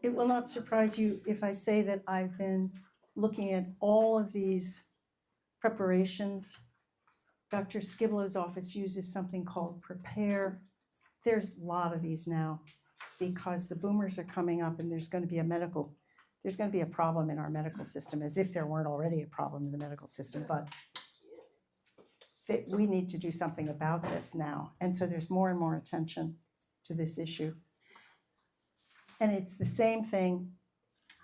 It will not surprise you if I say that I've been looking at all of these preparations. Dr. Skiblo's office uses something called Prepare. There's a lot of these now because the boomers are coming up and there's going to be a problem in our medical system, as if there weren't already a problem in the medical system, but we need to do something about this now. And so there's more and more attention to this issue. And it's the same thing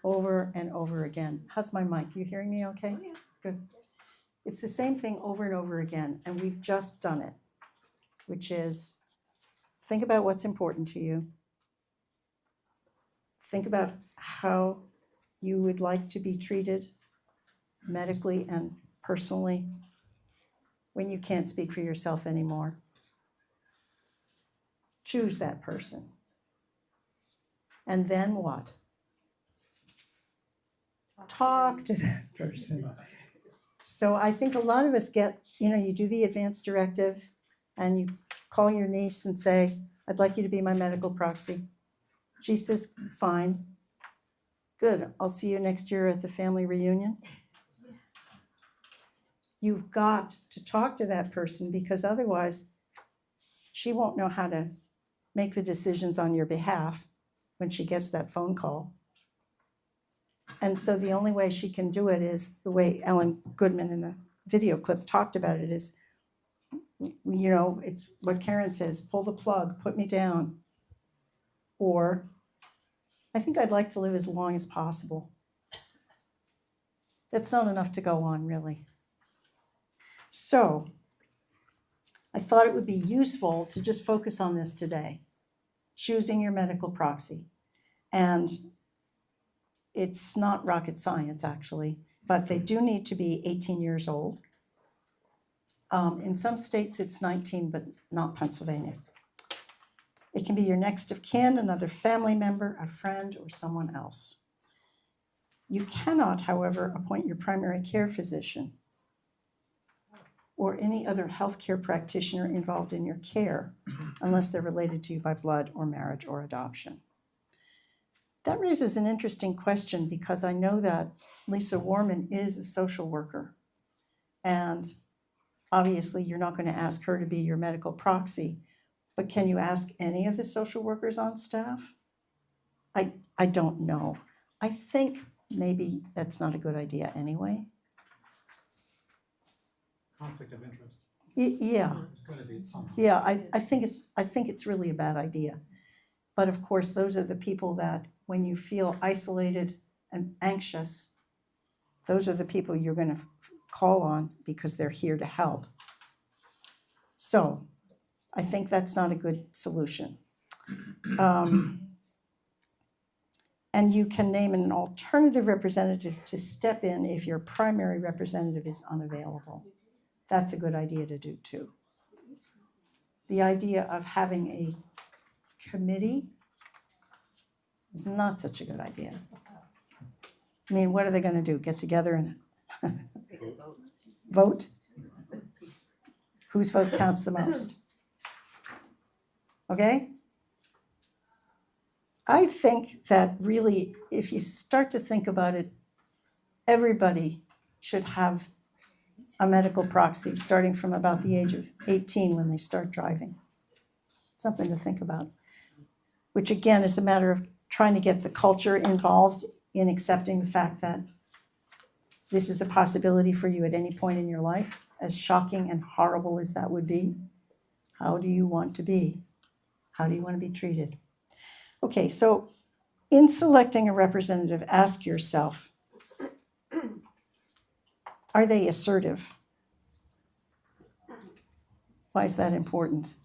over and over again. How's my mic? You hearing me okay? Oh, yeah. Good. It's the same thing over and over again, and we've just done it, which is think about what's important to you. Think about how you would like to be treated medically and personally when you can't speak for yourself anymore. Choose that person. And then what? Talk to that person. So I think a lot of us get, you do the advance directive and you call your niece and say, I'd like you to be my medical proxy. She says, fine. Good, I'll see you next year at the family reunion. You've got to talk to that person because otherwise she won't know how to make the decisions on your behalf when she gets that phone call. And so the only way she can do it is the way Ellen Goodman in the video clip talked about it is, it's what Karen says, pull the plug, put me down. Or, I think I'd like to live as long as possible. That's not enough to go on, really. So, I thought it would be useful to just focus on this today, choosing your medical proxy. And it's not rocket science, actually, but they do need to be 18 years old. In some states, it's 19, but not Pennsylvania. It can be your next of kin, another family member, a friend, or someone else. You cannot, however, appoint your primary care physician or any other healthcare practitioner involved in your care unless they're related to you by blood or marriage or adoption. That raises an interesting question because I know that Lisa Warman is a social worker. And obviously, you're not going to ask her to be your medical proxy, but can you ask any of the social workers on staff? I don't know. I think maybe that's not a good idea anyway. Conflict of interest. Yeah. It's going to be some. Yeah, I think it's really a bad idea. But of course, those are the people that when you feel isolated and anxious, those are the people you're going to call on because they're here to help. So I think that's not a good solution. And you can name an alternative representative to step in if your primary representative is unavailable. That's a good idea to do too. The idea of having a committee is not such a good idea. I mean, what are they going to do? Get together and vote? Whose vote counts the most? Okay? I think that really, if you start to think about it, everybody should have a medical proxy starting from about the age of 18 when they start driving. Something to think about, which again is a matter of trying to get the culture involved in accepting the fact that this is a possibility for you at any point in your life, as shocking and horrible as that would be. How do you want to be? How do you want to be treated? Okay, so in selecting a representative, ask yourself, are they assertive? Why is that important?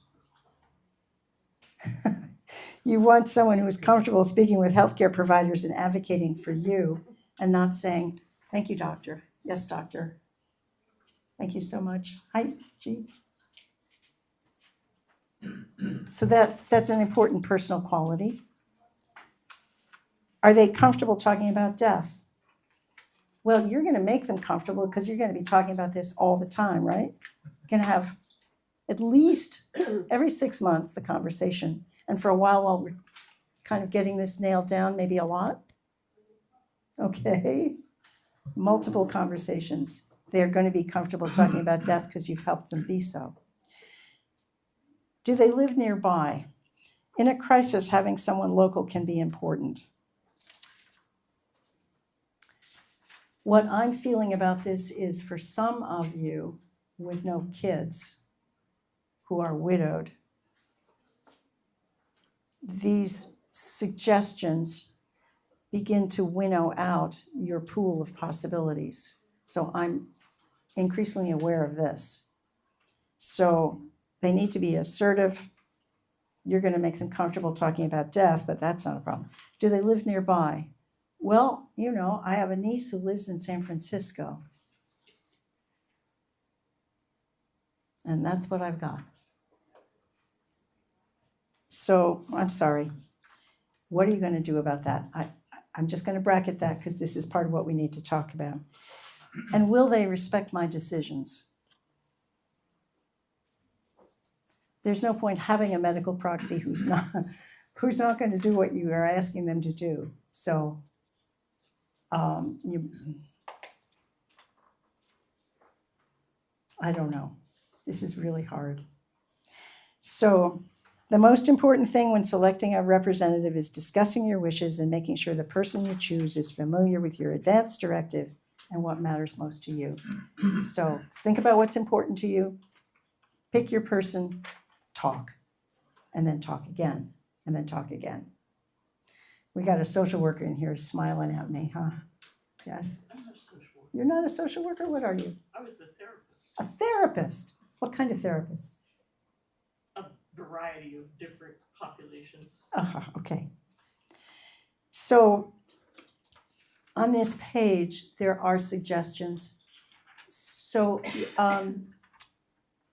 You want someone who is comfortable speaking with healthcare providers and advocating for you and not saying, thank you, doctor. Yes, doctor. Thank you so much. Hi, Chief. So that's an important personal quality. Are they comfortable talking about death? Well, you're going to make them comfortable because you're going to be talking about this all the time, right? You're going to have at least every 6 months a conversation. And for a while kind of getting this nailed down, maybe a lot? Okay. Multiple conversations. They're going to be comfortable talking about death because you've helped them be so. Do they live nearby? In a crisis, having someone local can be important. What I'm feeling about this is for some of you with no kids who are widowed, these suggestions begin to winnow out your pool of possibilities. So I'm increasingly aware of this. So they need to be assertive. You're going to make them comfortable talking about death, but that's not a problem. Do they live nearby? Well, I have a niece who lives in San Francisco. And that's what I've got. So I'm sorry. What are you going to do about that? I'm just going to bracket that because this is part of what we need to talk about. And will they respect my decisions? There's no point having a medical proxy who's not going to do what you are asking them to do. So I don't know. This is really hard. So the most important thing when selecting a representative is discussing your wishes and making sure the person you choose is familiar with your advance directive and what matters most to you. So think about what's important to you, pick your person, talk, and then talk again, and then talk again. We got a social worker in here smiling at me, huh? Yes? I'm not a social worker. You're not a social worker? What are you? I was a therapist. A therapist? What kind of therapist? A variety of different populations. Okay. So on this page, there are suggestions. So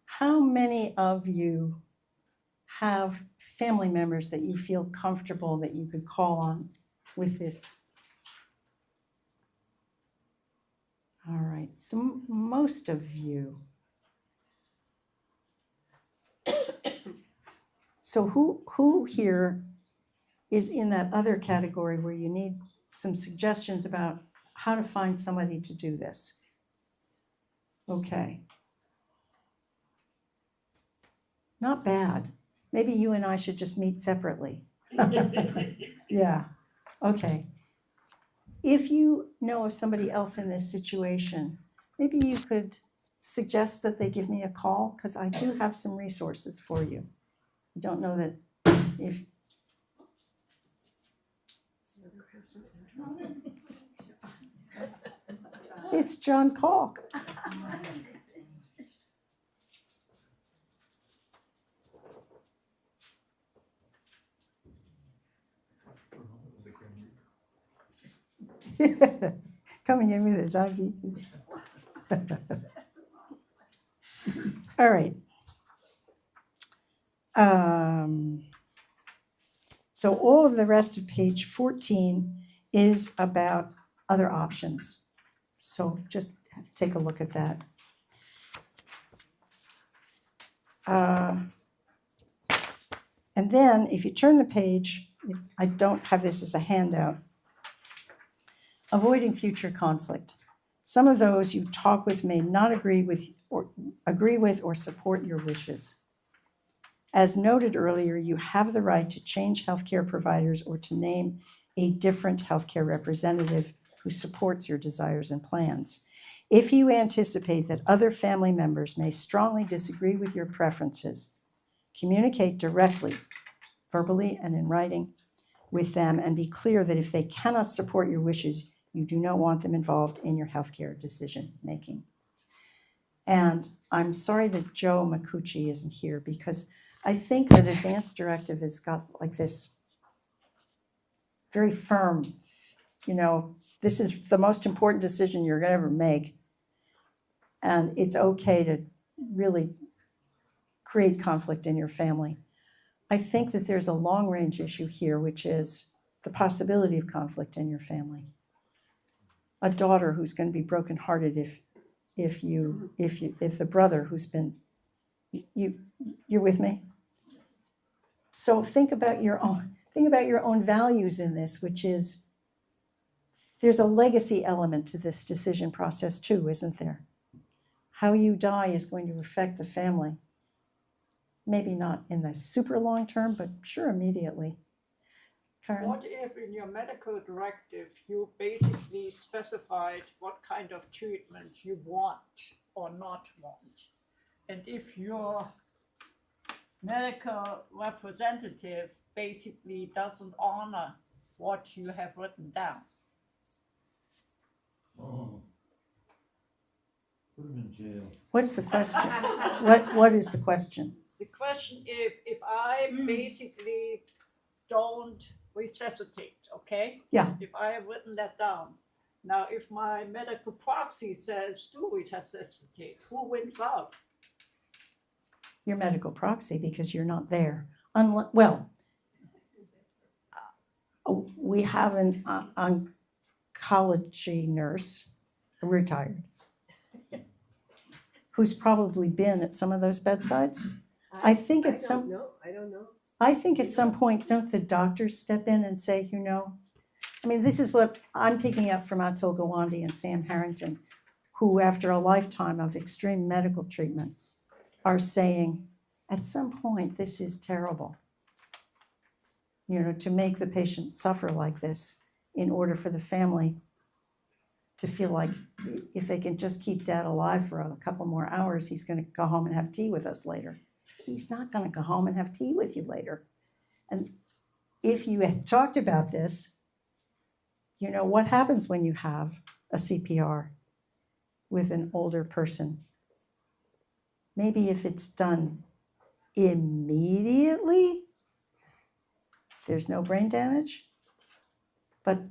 how many of you have family members that you feel comfortable that you could call on with this? All right, so most of you. So who here is in that other category where you need some suggestions about how to find somebody to do this? Okay. Not bad. Maybe you and I should just meet separately. Yeah, okay. If you know of somebody else in this situation, maybe you could suggest that they give me a call, because I do have some resources for you. I don't know that if... It's John Kalk. Coming in with his IV. All right. So all of the rest of page 14 is about other options. So just take a look at that. And then if you turn the page, I don't have this as a handout. Avoiding future conflict. Some of those you talk with may not agree with or support your wishes. As noted earlier, you have the right to change healthcare providers or to name a different healthcare representative who supports your desires and plans. If you anticipate that other family members may strongly disagree with your preferences, communicate directly, verbally and in writing, with them, and be clear that if they cannot support your wishes, you do not want them involved in your healthcare decision making. And I'm sorry that Joe Macucci isn't here, because I think that advance directive has got like this very firm, this is the most important decision you're going to ever make. And it's okay to really create conflict in your family. I think that there's a long range issue here, which is the possibility of conflict in your family. A daughter who's going to be brokenhearted if the brother who's been, you're with me? So think about your own, think about your own values in this, which is there's a legacy element to this decision process too, isn't there? How you die is going to affect the family. Maybe not in the super long term, but sure immediately. Karen? What if in your medical directive you basically specified what kind of treatment you want or not want? And if your medical representative basically doesn't honor what you have written down? Oh. Put him in jail. What's the question? What is the question? The question is, if I basically don't resuscitate, okay? Yeah. If I have written that down. Now, if my medical proxy says do resuscitate, who wins out? Your medical proxy, because you're not there. Well, we have an oncology nurse, retired, who's probably been at some of those bedsides. I think at some. I don't know. I think at some point, don't the doctors step in and say, you know, I mean, this is what I'm picking up from Atul Gawande and Sam Harrington, who after a lifetime of extreme medical treatment are saying, at some point, this is terrible. You know, to make the patient suffer like this in order for the family to feel like if they can just keep dad alive for a couple more hours, he's gonna go home and have tea with us later. He's not gonna go home and have tea with you later. And if you had talked about this, you know, what happens when you have a CPR with an older person? Maybe if it's done immediately, there's no brain damage. But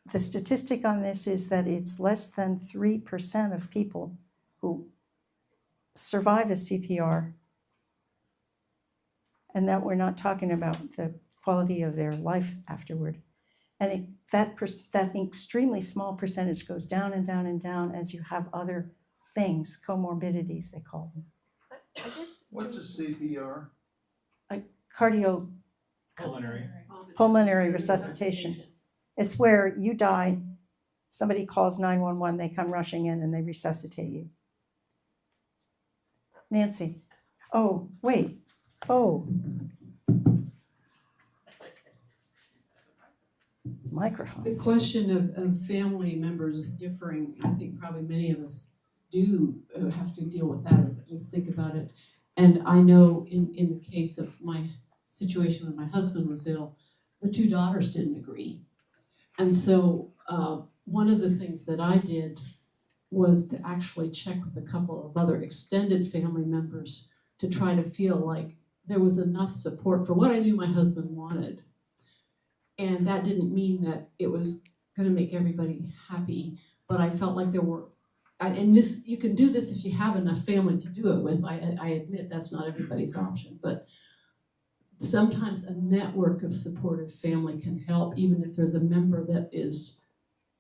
the statistic on this is that it's less than 3% of people who survive a CPR, and that we're not talking about the quality of their life afterward. And that extremely small percentage goes down and down and down as you have other things, comorbidities they call them. I guess. What's a CPR? Cardio pulmonary resuscitation. It's where you die, somebody calls 911, they come rushing in and they resuscitate you. Nancy, oh, wait, oh. Microphone. The question of family members differing, I think probably many of us do have to deal with that if you think about it. And I know in the case of my situation when my husband was ill, the two daughters didn't agree. And so one of the things that I did was to actually check with a couple of other extended family members to try to feel like there was enough support for what I knew my husband wanted. And that didn't mean that it was going to make everybody happy, but I felt like there were, and this, you can do this if you have enough family to do it with. I admit that's not everybody's option, but sometimes a network of supportive family can help, even if there's a member that is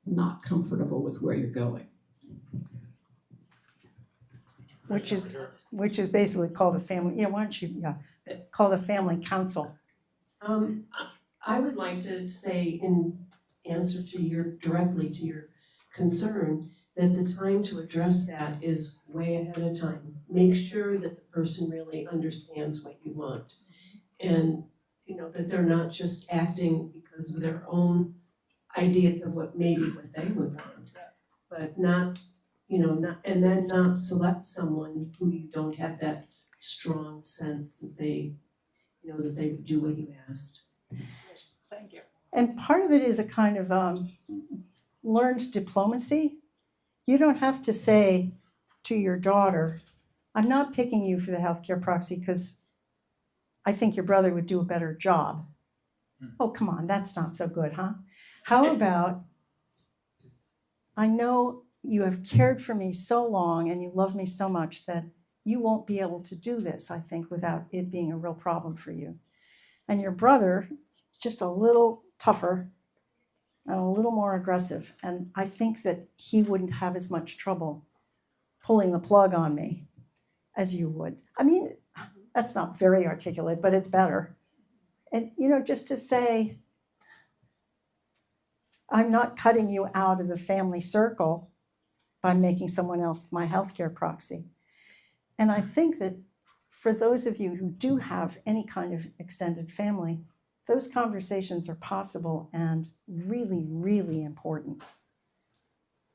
not comfortable with where you're going. Which is basically called a family, why don't you, called a family council. I would like to say in answer to directly to your concern, that the time to address that is way ahead of time. Make sure that the person really understands what you want. And, you know, that they're not just acting because of their own ideas of what they would want. But not, and then not select someone who you don't have that strong sense that they would do what you asked. Thank you. And part of it is a kind of learned diplomacy. You don't have to say to your daughter, I'm not picking you for the healthcare proxy because I think your brother would do a better job. Oh, come on, that's not so good, huh? How about, I know you have cared for me so long and you love me so much that you won't be able to do this, I think, without it being a real problem for you. And your brother is just a little tougher and a little more aggressive. And I think that he wouldn't have as much trouble pulling the plug on me as you would. I mean, that's not very articulate, but it's better. And, you know, just to say, I'm not cutting you out of the family circle by making someone else my healthcare proxy. And I think that for those of you who do have any kind of extended family, those conversations are possible and really, really important.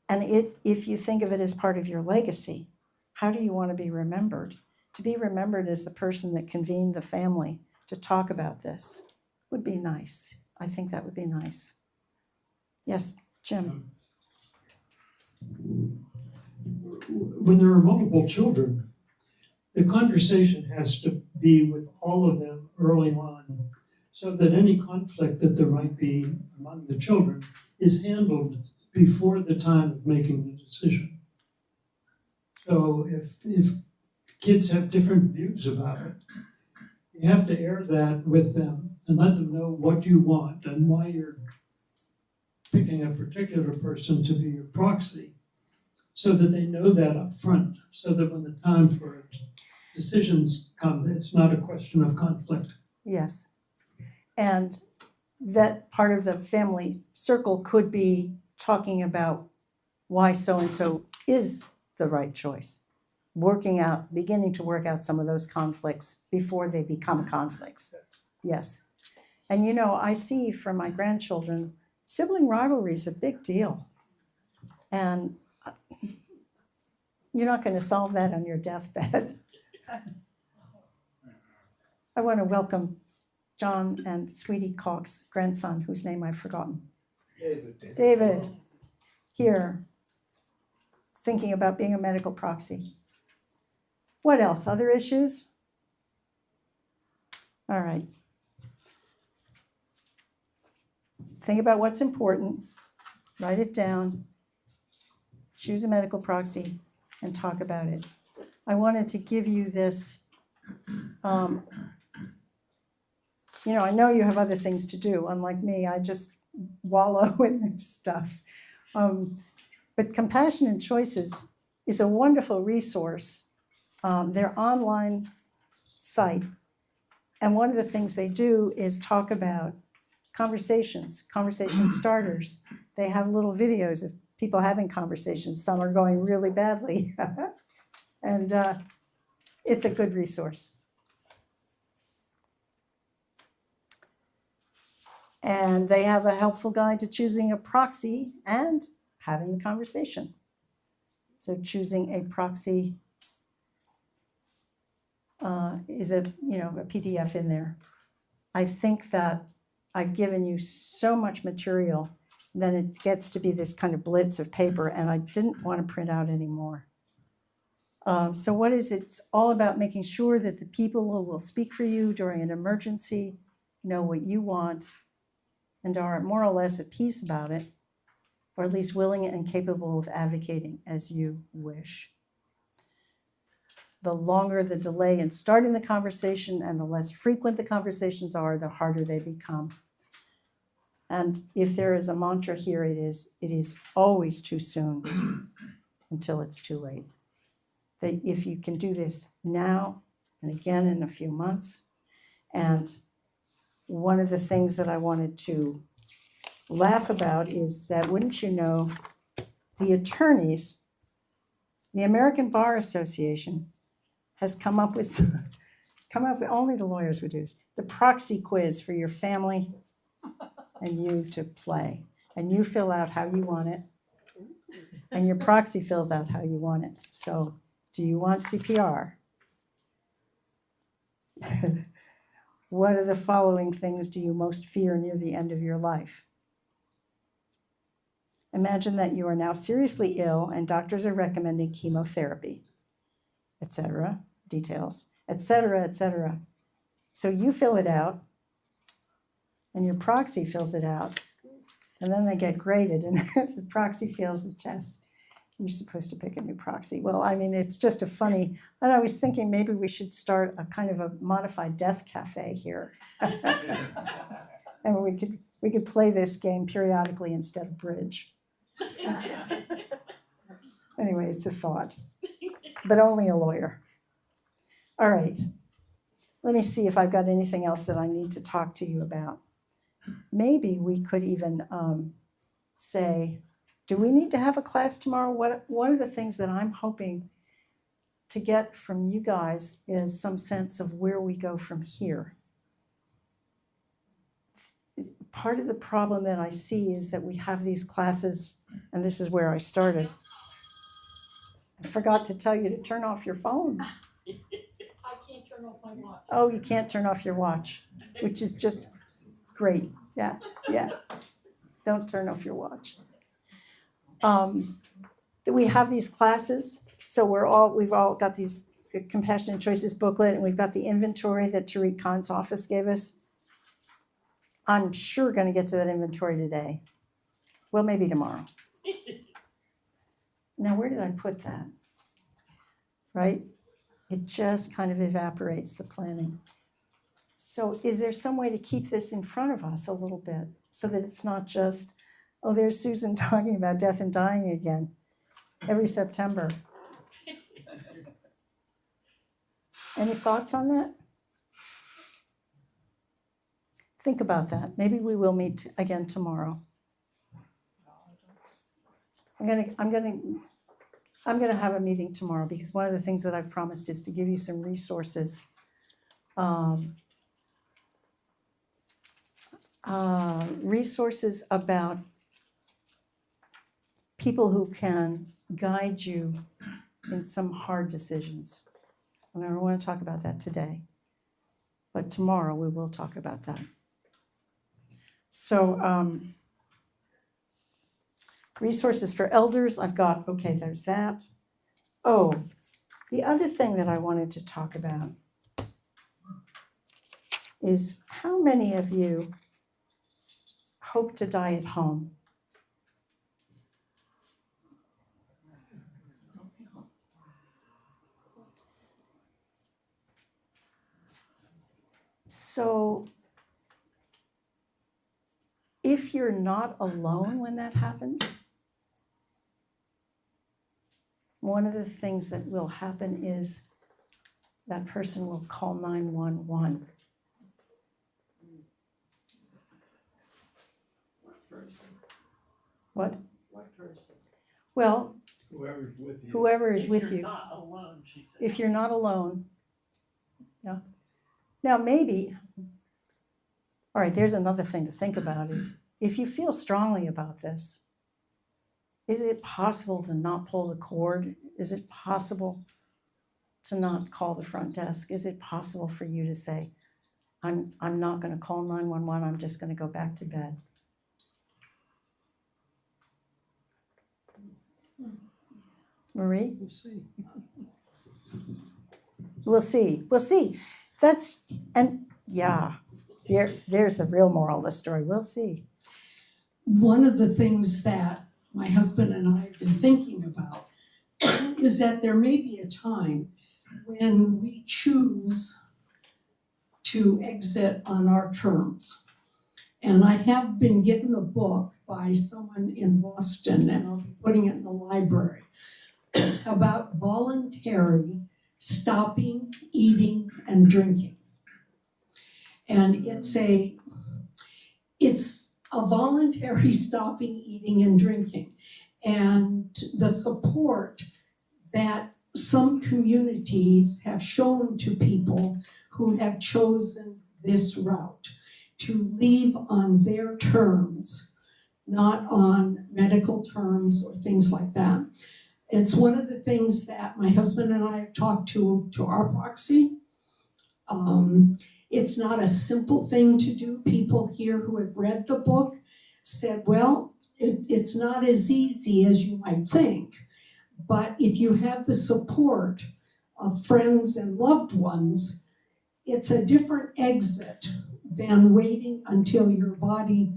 And if you think of it as part of your legacy, how do you want to be remembered? To be remembered as the person that convened the family to talk about this would be nice. I think that would be nice. Yes, Jim. When there are multiple children, the conversation has to be with all of them early on, so that any conflict that there might be among the children is handled before the time of making the decision. So if kids have different views about it, you have to air that with them and let them know what you want and why you're picking a particular person to be your proxy, so that they know that up front, so that when the time for decisions come, it's not a question of conflict. Yes. And that part of the family circle could be talking about why so-and-so is the right choice. Beginning to work out some of those conflicts before they become conflicts. Yes. And you know, I see from my grandchildren, sibling rivalry is a big deal. And you're not going to solve that on your deathbed. I want to welcome John and Sweetie Cox's grandson, whose name I've forgotten. David, here, thinking about being a medical proxy. What else? Other issues? All right. Think about what's important, write it down, choose a medical proxy, and talk about it. I wanted to give you this, you know, I know you have other things to do. Unlike me, I just wallow in this stuff. But Compassionate Choices is a wonderful resource. Their online site. And one of the things they do is talk about conversation starters. They have little videos of people having conversations. Some are going really badly. And it's a good resource. And they have a helpful guide to choosing a proxy and having a conversation. So choosing a proxy is a PDF in there. I think that I've given you so much material, then it gets to be this kind of blitz of paper, and I didn't want to print out anymore. So what is it? It's all about making sure that the people who will speak for you during an emergency know what you want and are more or less at peace about it, or at least willing and capable of advocating as you wish. The longer the delay in starting the conversation and the less frequent the conversations are, the harder they become. And if there is a mantra here, it is always too soon until it's too late. That if you can do this now and again in a few months, and one of the things that I wanted to laugh about is that, wouldn't you know, the attorneys, the American Bar Association has come up with, only the lawyers would do this, the proxy quiz for your family and you to play. And you fill out how you want it, and your proxy fills out how you want it. So, do you want CPR? What are the following things do you most fear near the end of your life? Imagine that you are now seriously ill and doctors are recommending chemotherapy, etc. Details, etc., etc. So you fill it out, and your proxy fills it out, and then they get graded, and if the proxy fails the test, you're supposed to pick a new proxy. Well, I mean, it's just a funny, and I was thinking maybe we should start a kind of a modified death cafe here. And we could play this game periodically instead of bridge. Anyway, it's a thought, but only a lawyer. All right. let me see if I've got anything else that I need to talk to you about. Maybe we could even say, do we need to have a class tomorrow? One of the things that I'm hoping to get from you guys is some sense of where we go from here. Part of the problem that I see is that we have these classes, and this is where I started. I forgot to tell you to turn off your phone. I can't turn off my watch. Oh, you can't turn off your watch, which is just great. Yeah. Don't turn off your watch. We have these classes, so we've all got these Compassionate Choices booklet, and we've got the inventory that Tariq Khan's office gave us. I'm sure gonna get to that inventory today. Well, maybe tomorrow. Now, where did I put that? Right? It just kind of evaporates the planning. So is there some way to keep this in front of us a little bit so that it's not just, oh, there's Susan talking about death and dying again every September? Any thoughts on that? Think about that. Maybe we will meet again tomorrow. I'm gonna have a meeting tomorrow because one of the things that I've promised is to give you some resources. Resources about people who can guide you in some hard decisions. And I don't want to talk about that today, but tomorrow we will talk about that. So, resources for elders, I've got, okay, there's that. Oh, the other thing that I wanted to talk about is how many of you hope to die at home? So if you're not alone when that happens, one of the things that will happen is that person will call 911. What? What person? Well, Whoever's with you. whoever is with If you're you. not alone, she said. If you're not alone, yeah. Now, maybe, all right, there's another thing to think about is if you feel strongly about this, is it possible to not pull the cord? Is it possible to not call the front desk? Is it possible for you to say, I'm not gonna call 911, I'm just gonna go back to bed? Marie? We'll see. We'll see. That's, and yeah, there's the real moral of the story. We'll see. One of the things that my husband and I have been thinking about is that there may be a time when we choose to exit on our terms. And I have been given a book by someone in Boston, and I'll be putting it in the library, about voluntary stopping, eating, and drinking. And it's a voluntary stopping, eating, and drinking. And the support that some communities have shown to people who have chosen this route to leave on their terms, not on medical terms or things like that. It's one of the things that my husband and I have talked to our proxy. It's not a simple thing to do. People here who have read the book said, well, it's not as easy as you might think. But if you have the support of friends and loved ones, it's a different exit than waiting until your body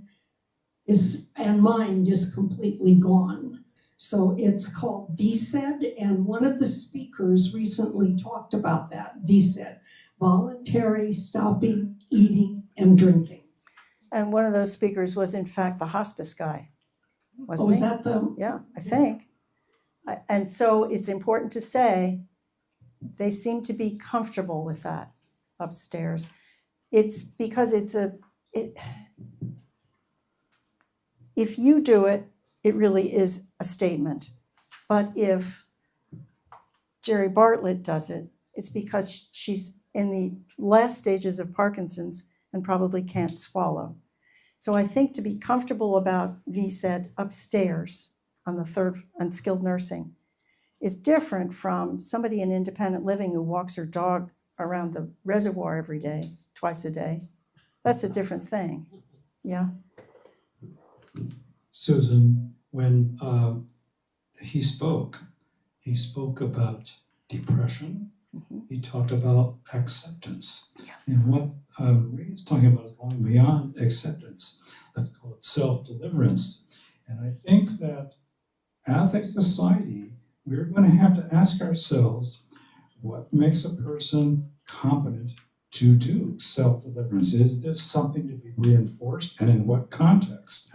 and mind is completely gone. So it's called VSED, and one of the speakers recently talked about that, VSED, voluntary stopping, eating, and drinking. And one of those speakers was in fact the hospice guy, wasn't Was he? that the? Yeah, I think. And so it's important to say, they seem to be comfortable with that. upstairs. It's because if you do it, it really is a statement. But if Jerry Bartlett does it, it's because she's in the last stages of Parkinson's and probably can't swallow. So I think to be comfortable about VSED upstairs on the third on skilled nursing is different from somebody in independent living who walks her dog around the reservoir every day, twice a day. That's a different thing. Yeah. Susan, when he spoke about depression. He talked about acceptance. Yes. And what Marie is talking about is going beyond acceptance. Let's call it self-deliverance. And I think that as a society, we're going to have to ask ourselves what makes a person competent to do self-deliverance. Is this something to be reinforced, and in what context?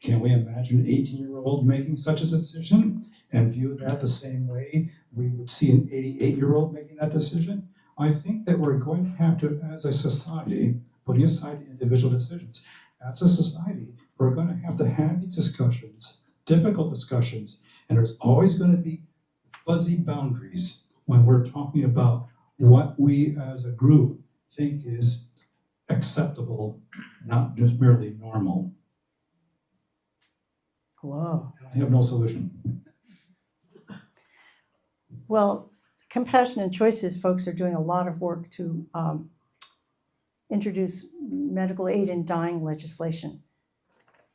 Can we imagine an 18-year-old making such a decision and view that the same way we would see an 88-year-old making that decision? I think that we're going to have to, as a society, putting aside individual decisions, as a society, we're going to have these discussions, difficult discussions, and there's always going to be fuzzy boundaries when we're talking about what we as a group think is acceptable, not just merely normal. Whoa. And I have no solution. Well, Compassion and Choices folks are doing a lot of work to introduce medical aid in dying legislation.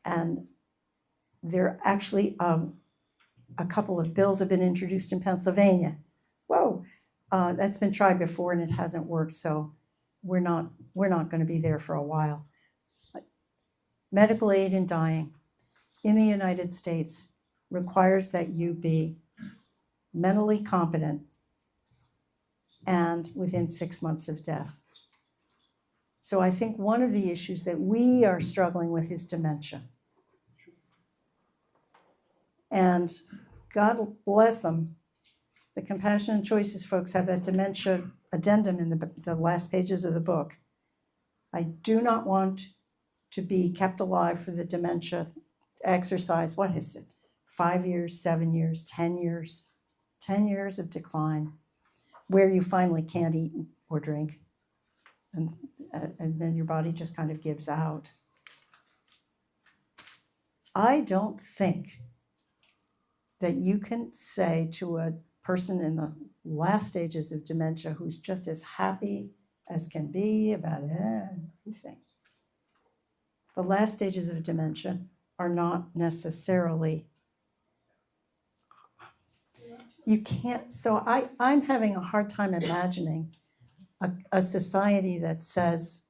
And there actually a couple of bills have been introduced in Pennsylvania. Whoa, that's been tried before and it hasn't worked, so we're not going to be there for a while. But medical aid in dying in the United States requires that you be mentally competent and within 6 months of death. So I think one of the issues that we are struggling with is dementia. And God bless them, the Compassion and Choices folks have that dementia addendum in the last pages of the book. I do not want to be kept alive for the dementia exercise. What is it? 5 years, 7 years, 10 years, 10 years of decline, where you finally can't eat or drink. And then your body just kind of gives out. I don't think that you can say to a person in the last stages of dementia who's just as happy as can be about everything. The last stages of dementia are not necessarily, you can't, so I'm having a hard time imagining a society that says,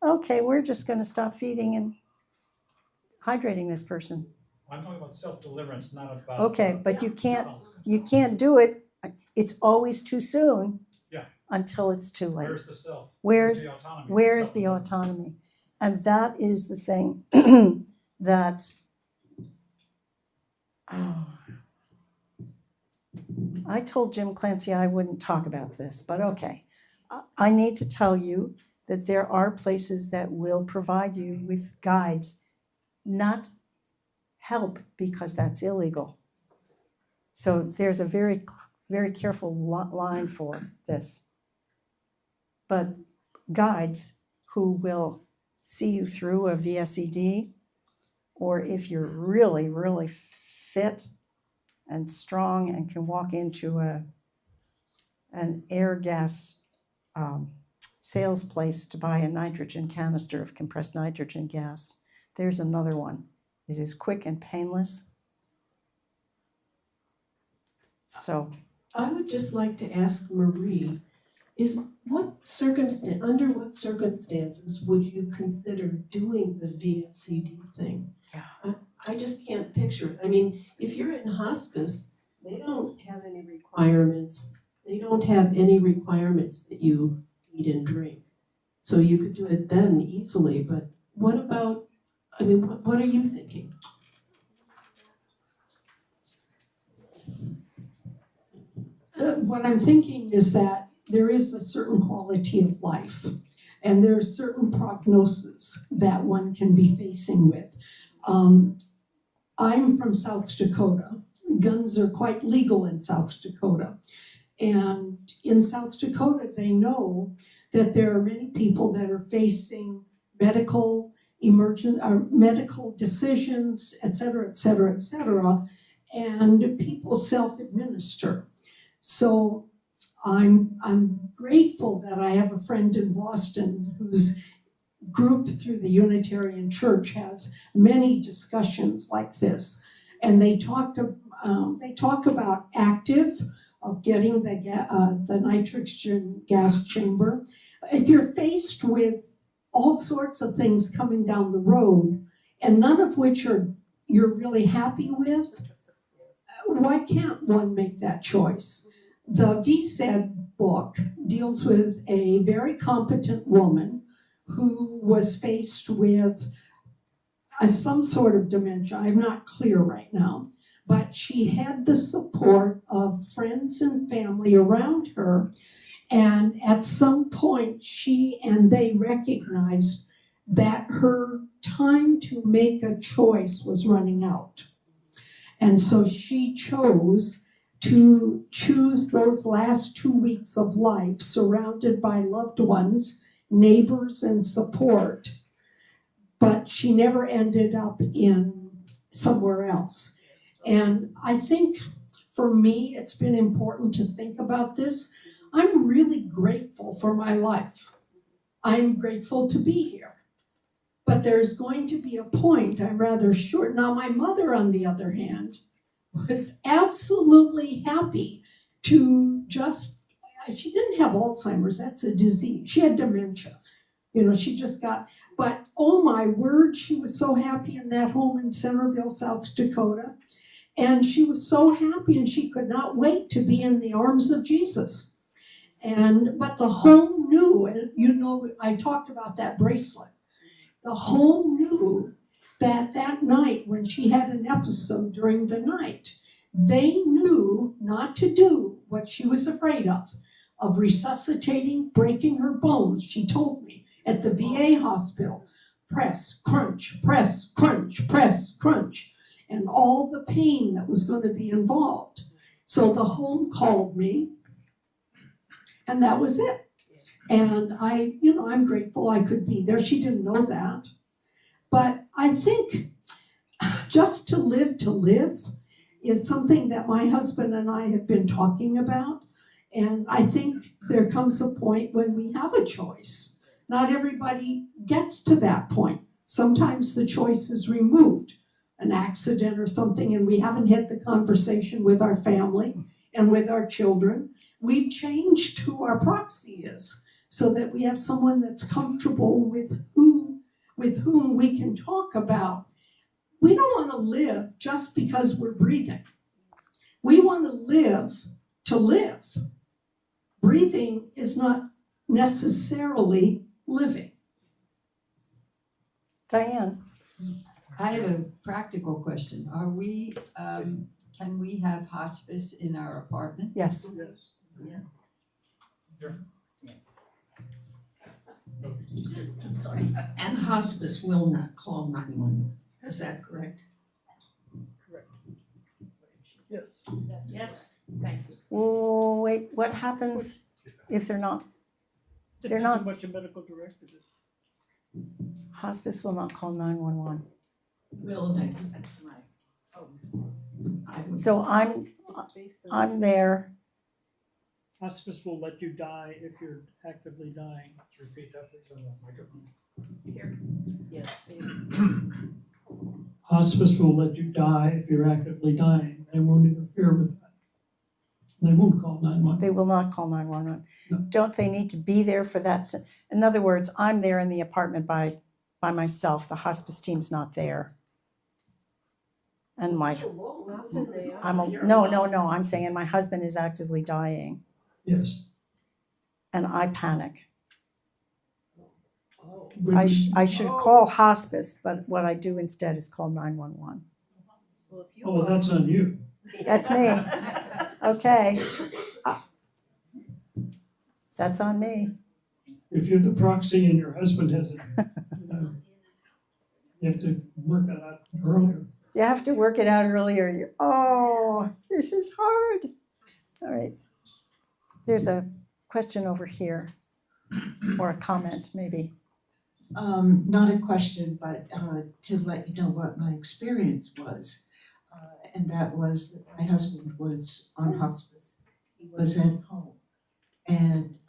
okay, we're just going to stop feeding and hydrating this person. I'm talking about self-deliverance, not about. Okay, but you can't do it. It's always too soon. Yeah. Until it's too late. Where's the self? Where's the autonomy? Where is the autonomy? And that is the thing that I told Jim Clancy I wouldn't talk about this, but okay. I need to tell you that there are places that will provide you with guides, not help, because that's illegal. So there's a very, very careful line for this. But guides who will see you through a VSED, or if you're really, really fit and strong and can walk into an air gas sales place to buy a nitrogen canister of compressed nitrogen gas. There's another one. It is quick and painless. So I would just like to ask Marie, under what circumstances would you consider doing the VSCD thing? Yeah. I just can't picture it. I mean, if you're in hospice, they don't have any requirements. They don't have any requirements that you eat and drink. So you could do it then easily, but what about, what are you thinking? What I'm thinking is that there is a certain quality of life. And there's certain prognosis that one can be facing with. I'm from South Dakota. Guns are quite legal in South Dakota. And in South Dakota, they know that there are many people that are facing medical medical decisions, et cetera, et cetera, et cetera, and people self-administer. So I'm grateful that I have a friend in Boston whose group through the Unitarian Church has many discussions like this, and they talk about active of getting the nitrogen gas chamber. If you're faced with all sorts of things coming down the road, and none of which you're really happy with, why can't one make that choice? The VSED book deals with a very competent woman who was faced with some sort of dementia. I'm not clear right now, but she had the support of friends and family around her. And at some point, she and they recognized that her time to make a choice was running out. And so she chose to choose those last 2 weeks of life surrounded by loved ones, neighbors, and support. But she never ended up in somewhere else. And I think for me, it's been important to think about this. I'm really grateful for my life. I'm grateful to be here. But there's going to be a point, I'm rather sure. Now, my mother, on the other hand, was absolutely happy to just, she didn't have Alzheimer's, that's a disease. She had dementia. She just got, but oh my word, she was so happy in that home in Centerville, South Dakota. And she was so happy and she could not wait to be in the arms of Jesus. But the home knew, and I talked about that bracelet. The home knew that night when she had an episode during the night, they knew not to do what she was afraid of resuscitating, breaking her bones. She told me at the VA hospital, press, crunch, press, crunch, press, crunch, and all the pain that was going to be involved. So the home called me, and that was it. And I'm grateful I could be there. She didn't know that. But I think just to live is something that my husband and I have been talking about. And I think there comes a point when we have a choice. Not everybody gets to that point. Sometimes the choice is removed, an accident or something, and we haven't had the conversation with our family and with our children. We've changed who our proxy is so that we have someone that's comfortable with whom we can talk about. We don't want to live just because we're breathing. We want to live. Breathing is not necessarily living. Diane? I have a practical question. Are we, can we have hospice in our apartment? Yes. Yes. And hospice will not call 911. Is that correct? Correct. Yes. Yes. Thank you. Oh, wait, what happens if they're not? They're not- Depends on what your medical directive is. Hospice will not call 911. Will they? That's my hope. I would- So I'm there. Hospice will let you die if you're actively dying. Repeat that please on the microphone. Here. Yes. Hospice will let you die if you're actively dying. They won't interfere with that. They won't call 911. They will not call 911. No. Don't they need to be there for that? In other words, I'm there in the apartment by myself. The hospice team's not there. And no, I'm saying my husband is actively dying Yes. and I panic. When I should call hospice, but what I do instead is call 911. Oh, well, that's on you. That's me. Okay. That's on me. If you're the proxy and your husband has it, you have to work that out earlier. You have to work it out earlier. Oh, this is hard. All right. There's a question over here, or a comment, maybe. Not a question, but to let you know what my experience was. And that was that my husband was on hospice. He was at home. And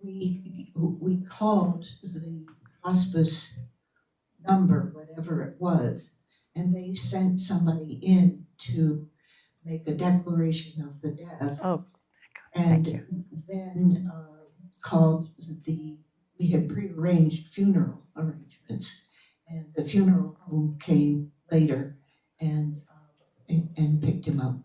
we called the hospice number, whatever it was, and they sent somebody in to make a declaration of the death. Oh, thank you. And then called we had prearranged funeral arrangements, and the funeral home came later and picked him up.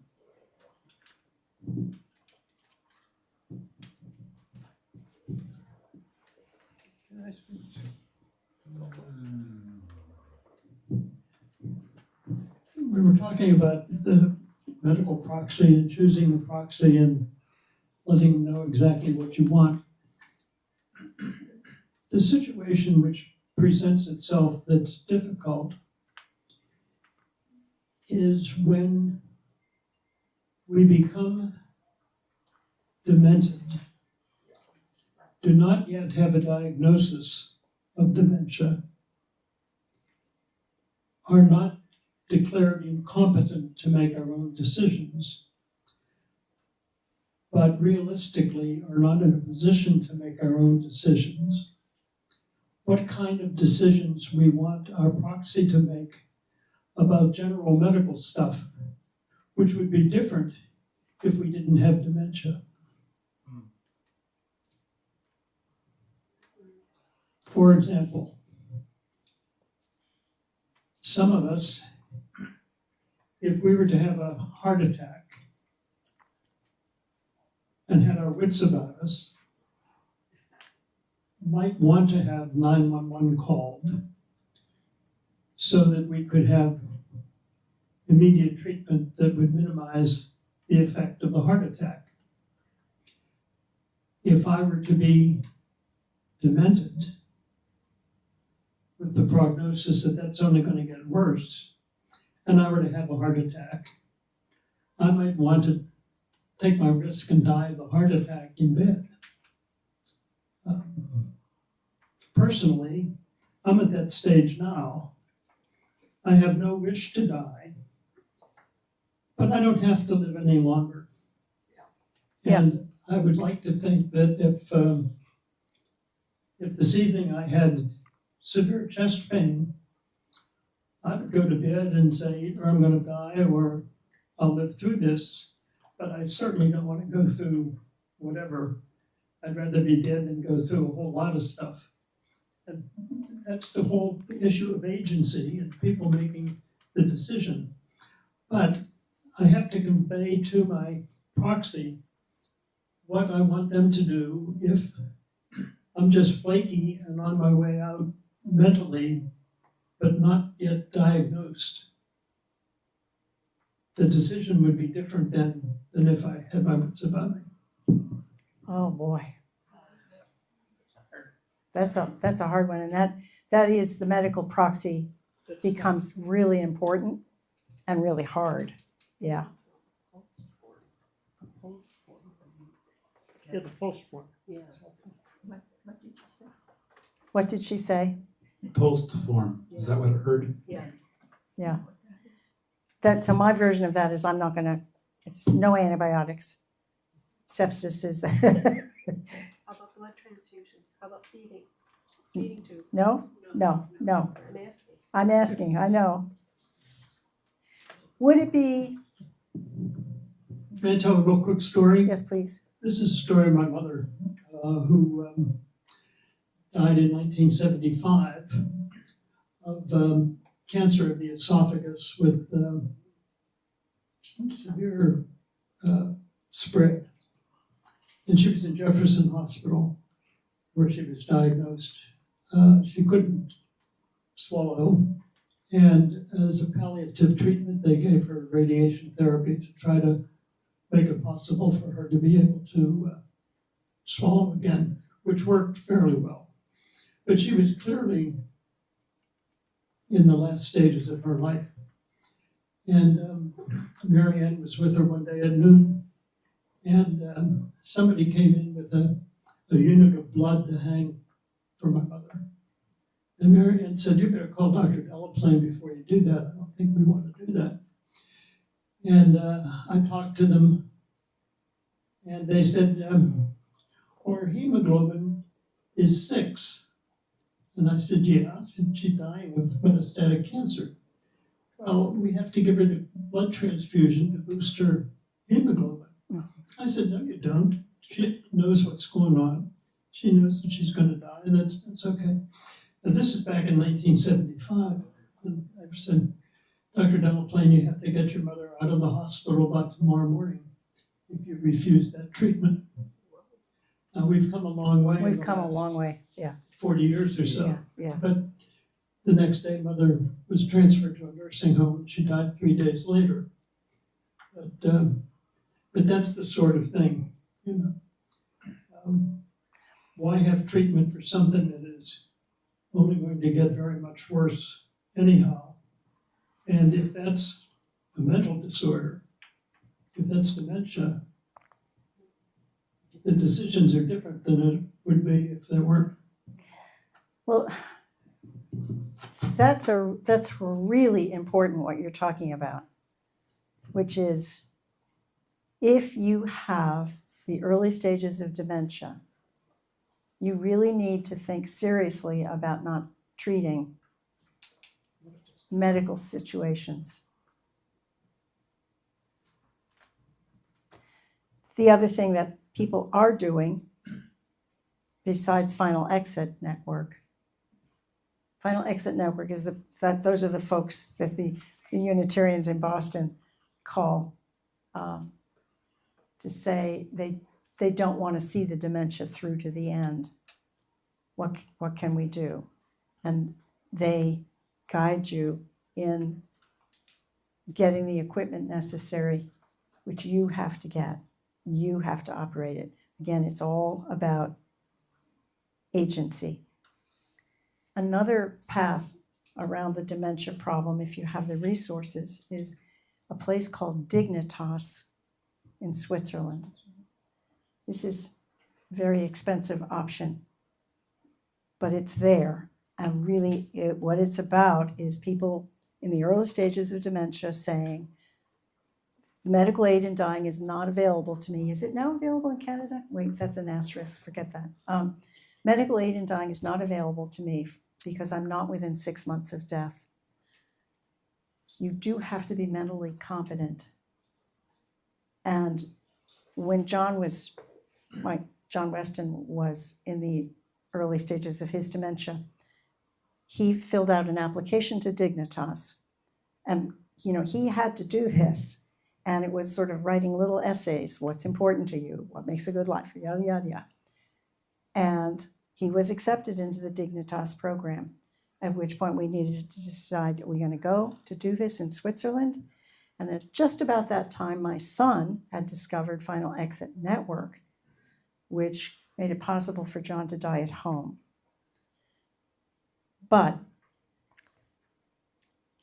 We were talking about the medical proxy and choosing the proxy and letting them know exactly what you want. The situation which presents itself that's difficult is when we become demented, do not yet have a diagnosis of dementia, are not declared incompetent to make our own decisions, but realistically are not in a position to make our own decisions. What kind of decisions we want our proxy to make about general medical stuff, which would be different if we didn't have dementia. For example, some of us, if we were to have a heart attack and had our wits about us, might want to have 911 called so that we could have immediate treatment that would minimize the effect of the heart attack. If I were to be demented with the prognosis that that's only going to get worse, and I were to have a heart attack, I might want to take my risk and die of a heart attack in bed. Personally, I'm at that stage now. I have no wish to die, but I don't have to live any longer. Yeah. And I would like to think that if this evening I had severe chest pain, I would go to bed and say either I'm going to die or I'll live through this, but I certainly don't want to go through whatever. I'd rather be dead than go through a whole lot of stuff. And that's the whole issue of agency and people making the decision. But I have to convey to my proxy what I want them to do if I'm just flaky and on my way out mentally, but not yet diagnosed. The decision would be different than if I had my wits about me. Oh, boy. That's a hard one, and that is the medical proxy becomes really important and really hard. Yeah. Yeah, the post form. Yeah. What did she say? Post form, is that what I heard? Yeah. So my version of that is it's no antibiotics. Sepsis is that. How about blood transfusions? How about feeding? Feeding tube? No. I'm asking. I'm asking, I know. Would it be, May I tell a real quick story? yes, please. This is a story of my mother, who died in 1975 of cancer of the esophagus with severe spread. And she was in Jefferson Hospital where she was diagnosed. She couldn't swallow. And as a palliative treatment, they gave her radiation therapy to try to make it possible for her to be able to swallow again, which worked fairly well. But she was clearly in the last stages of her life. And Mary Ann was with her one day at noon, and somebody came in with a unit of blood to hang for my mother. And Mary Ann said, "You better call Dr. Delaplane before you do that. I don't think we want to do that." And I talked to them, and they said, "Our hemoglobin is 6. And I said, "Yeah, and she's dying of metastatic cancer." "Well, we have to give her the blood transfusion to boost her hemoglobin." I said, "No, you don't. She knows what's going on. She knows that she's going to die, and that's okay." And this is back in 1975. And I said, "Dr. Delaplane, you have to get your mother out of the hospital by tomorrow morning if you refuse that treatment." Now, we've come a long way. We've come a long way, yeah, 40 years or so. yeah. But the next day, mother was transferred to a nursing home. She died 3 days later. But that's the sort of thing, you know. Why have treatment for something that is only going to get very much worse anyhow? And if that's a mental disorder, if that's dementia, the decisions are different than it would be if they weren't. Well, that's really important what you're talking about, which is if you have the early stages of dementia, you really need to think seriously about not treating medical situations. The other thing that people are doing, besides Final Exit Network is those are the folks that the Unitarians in Boston call to say they don't want to see the dementia through to the end. What can we do? And they guide you in getting the equipment necessary, which you have to get. You have to operate it. Again, it's all about agency. Another path around the dementia problem, if you have the resources, is a place called Dignitas in Switzerland. This is a very expensive option, but it's there. And really, what it's about is people in the early stages of dementia saying, medical aid in dying is not available to me. Is it now available in Canada? Wait, that's an asterisk, forget that. Medical aid in dying is not available to me because I'm not within 6 months of death. You do have to be mentally competent. And when John Weston was in the early stages of his dementia, he filled out an application to Dignitas. And, he had to do this. And it was sort of writing little essays. What's important to you? What makes a good life? Yada, yada, yada. And he was accepted into the Dignitas program, at which point we needed to decide, are we going to go to do this in Switzerland? And at just about that time, my son had discovered Final Exit Network, which made it possible for John to die at home. But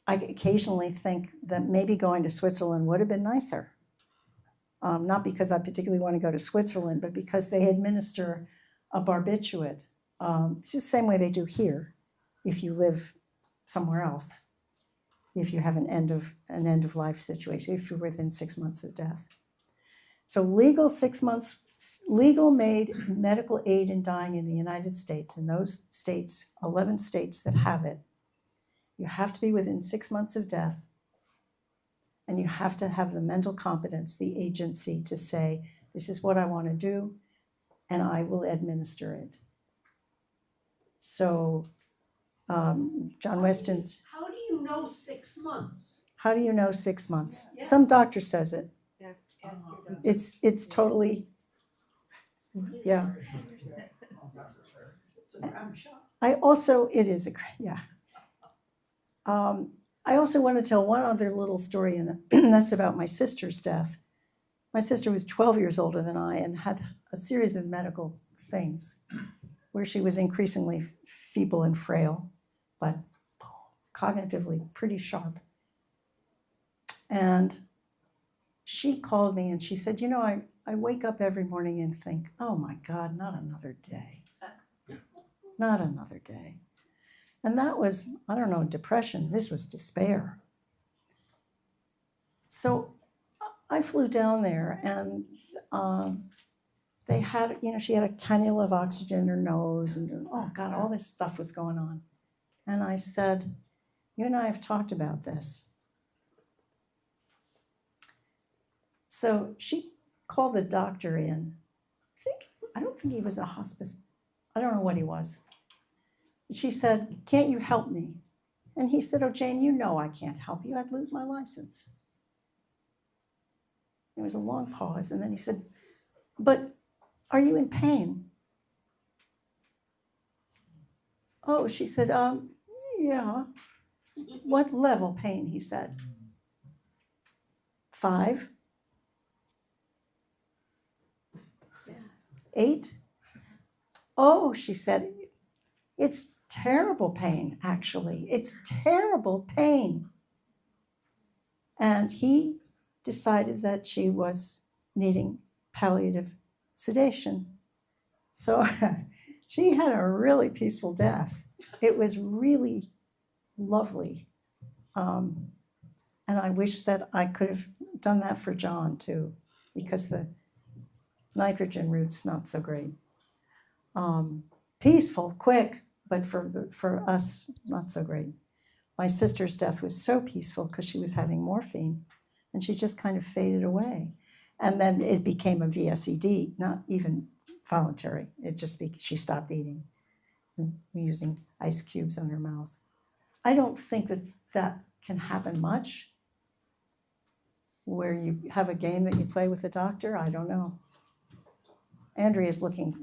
I occasionally think that maybe going to Switzerland would have been nicer. Not because I particularly want to go to Switzerland, but because they administer a barbiturate. It's just the same way they do here if you live somewhere else, if you have an end of life situation, if you're within 6 months of death. So legal made medical aid in dying in the United States, in those states, 11 states that have it, you have to be within 6 months of death, and you have to have the mental competence, the agency to say, this is what I want to do, and I will administer it. So John Weston's, How do you know 6 months? how do you know 6 months? Yeah. Some doctor says it. Yeah, It's totally, yeah. It's a crab shot. It is yeah. I also want to tell one other little story, and that's about my sister's death. My sister was 12 years older than I and had a series of medical things where she was increasingly feeble and frail, but cognitively pretty sharp. And she called me and she said, you know, I wake up every morning and think, oh my God, not another day. Not another day. And that was, I don't know, depression. This was despair. So I flew down there and they had, you know, she had a cannula of oxygen in her nose and oh God, all this stuff was going on. And I said, you and I have talked about this. So she called the doctor in. I don't think he was a hospice. I don't know what he was. She said, can't you help me? And he said, oh, Jane, you know I can't help you. I'd lose my license. There was a long pause, and then he said, but are you in pain? Oh, she said, yeah. What level pain, he said. 5? 8? Oh, she said, it's terrible pain, actually. It's terrible pain. And he decided that she was needing palliative sedation. So she had a really peaceful death. It was really lovely. And I wish that I could have done that for John too, because the nitrogen route's not so great. Peaceful, quick, but for us, not so great. My sister's death was so peaceful because she was having morphine and she just kind of faded away. And then it became a VSED, not even voluntary. It just she stopped eating and using ice cubes on her mouth. I don't think that can happen much where you have a game that you play with the doctor. I don't know. Andrea's looking.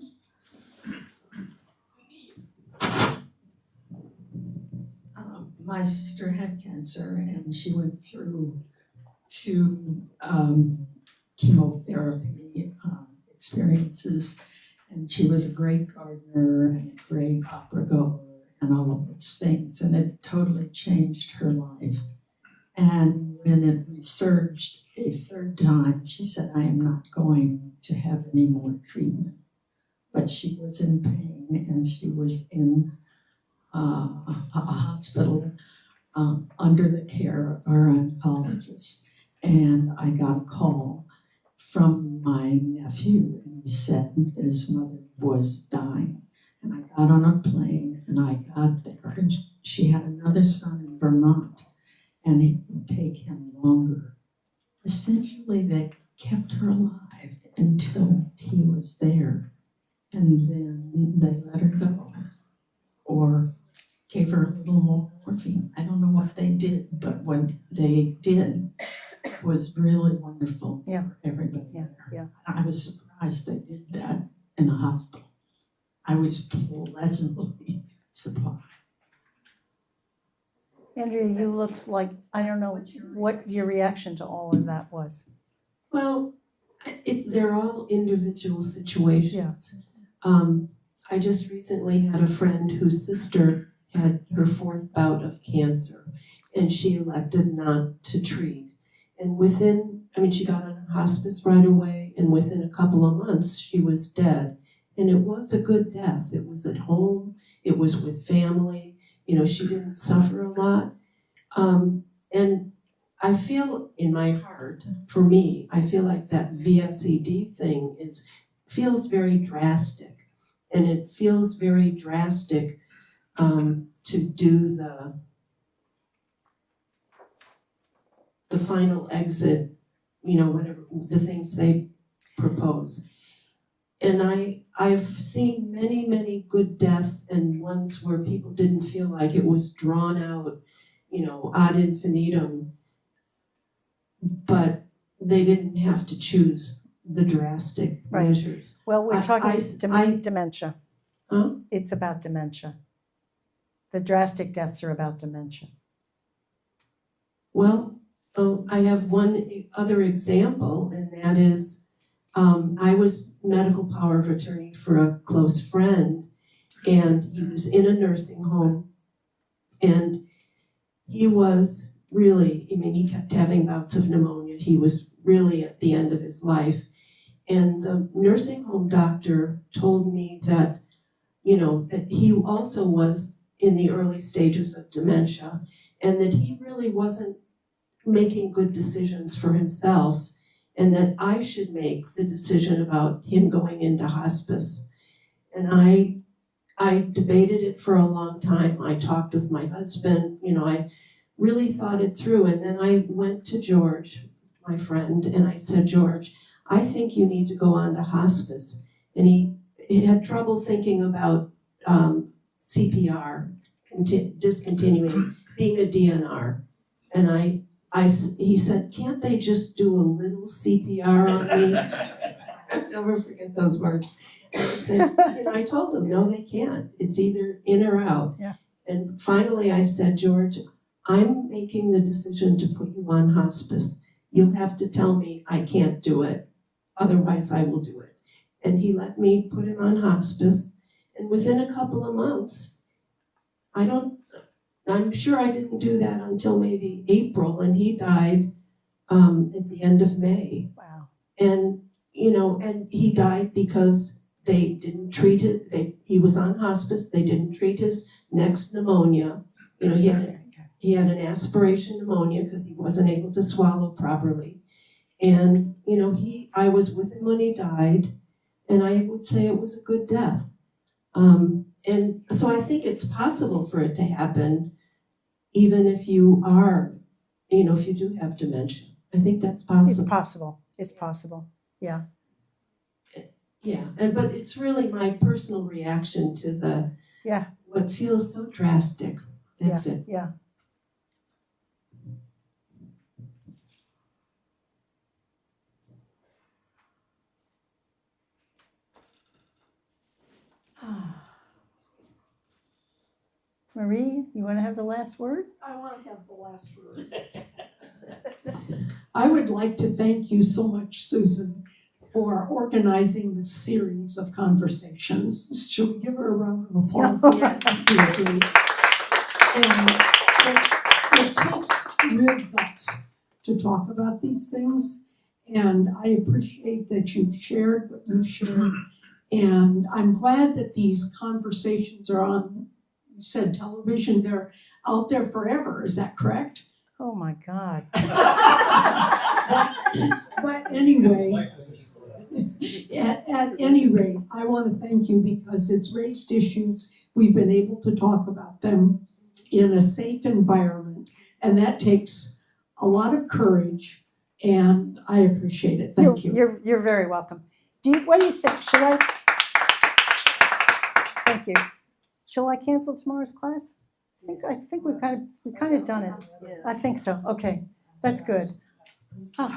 My sister had cancer and she went through 2 chemotherapy experiences, and she was a great gardener and a great opera goer and all of those things, and it totally changed her life. And when it resurged a 3rd time, she said, I am not going to have any more treatment. But she was in pain and she was in a hospital under the care of our oncologist. And I got a call from my nephew, and he said that his mother was dying. And I got on a plane and I got there, and she had another son in Vermont, and it would take him longer. Essentially, they kept her alive until he was there, and then they let her go, or gave her a little more morphine. I don't know what they did, but what they did was really wonderful for everybody there. Yeah. I was surprised they did that in a hospital. I was pleasantly surprised. Andrea, you looked like, I don't know what your reaction to all of that was. Well, they're all individual situations. I just recently had a friend whose sister had her 4th bout of cancer, and she elected not to treat. And she got on hospice right away, and within a couple of months, she was dead. And it was a good death. It was at home, it was with family, she didn't suffer a lot. And I feel in my heart, for me, I feel like that VSED thing feels very drastic. And it feels very drastic to do the final exit, whatever the things they propose. And I've seen many, many good deaths and ones where people didn't feel like it was drawn out, ad infinitum, but they didn't have to choose the drastic measures. Well, we're talking dementia. Huh? It's about dementia. The drastic deaths are about dementia. Well, I have one other example, and that is, I was medical power of attorney for a close friend, and he was in a nursing home, and he was really, I mean, he kept having bouts of pneumonia. He was really at the end of his life. And the nursing home doctor told me that, you know, that he also was in the early stages of dementia, and that he really wasn't making good decisions for himself, and that I should make the decision about him going into hospice. And I debated it for a long time. I talked with my husband, you know, I really thought it through. And then I went to George, my friend, and I said, George, I think you need to go on to hospice. And he had trouble thinking about CPR, discontinuing, being a DNR. And he said, can't they just do a little CPR on me? I'll never forget those words. And I said, and I told him, no, they can't. It's either in or out. Yeah. And finally I said, George, I'm making the decision to put you on hospice. You'll have to tell me I can't do it. Otherwise I will do it. And he let me put him on hospice. And within a couple of months, I'm sure I didn't do that until maybe April, and he died at the end of May. Wow. And, you know, and he died because they didn't treat it. He was on hospice. They didn't treat his next pneumonia. You know, he had an aspiration pneumonia because he wasn't able to swallow properly. And, you know, I was with him when he died, and I would say it was a good death. And so I think it's possible for it to happen, even if you are, you know, if you do have dementia. I think that's possible. It's possible. It's possible. Yeah. Yeah, but it's really my personal reaction to what feels so drastic. That's it. Yeah. Marie, you want to have the last word? I want to have the last word. I would like to thank you so much, Susan, for organizing this series of conversations. Should we give her a round of applause? Yeah. And it takes real guts to talk about these things, and I appreciate that you've shared what you've shared, and I'm glad that these conversations are on, you said television, they're out there forever, is that correct? Oh my God. But anyway, at any rate, I want to thank you because it's raised issues. We've been able to talk about them in a safe environment, and that takes a lot of courage, and I appreciate it. Thank you. You're very welcome. What do you think? Thank you. Shall I cancel tomorrow's class? I think we've kind of done it. I think so. Okay, that's good. Bravo.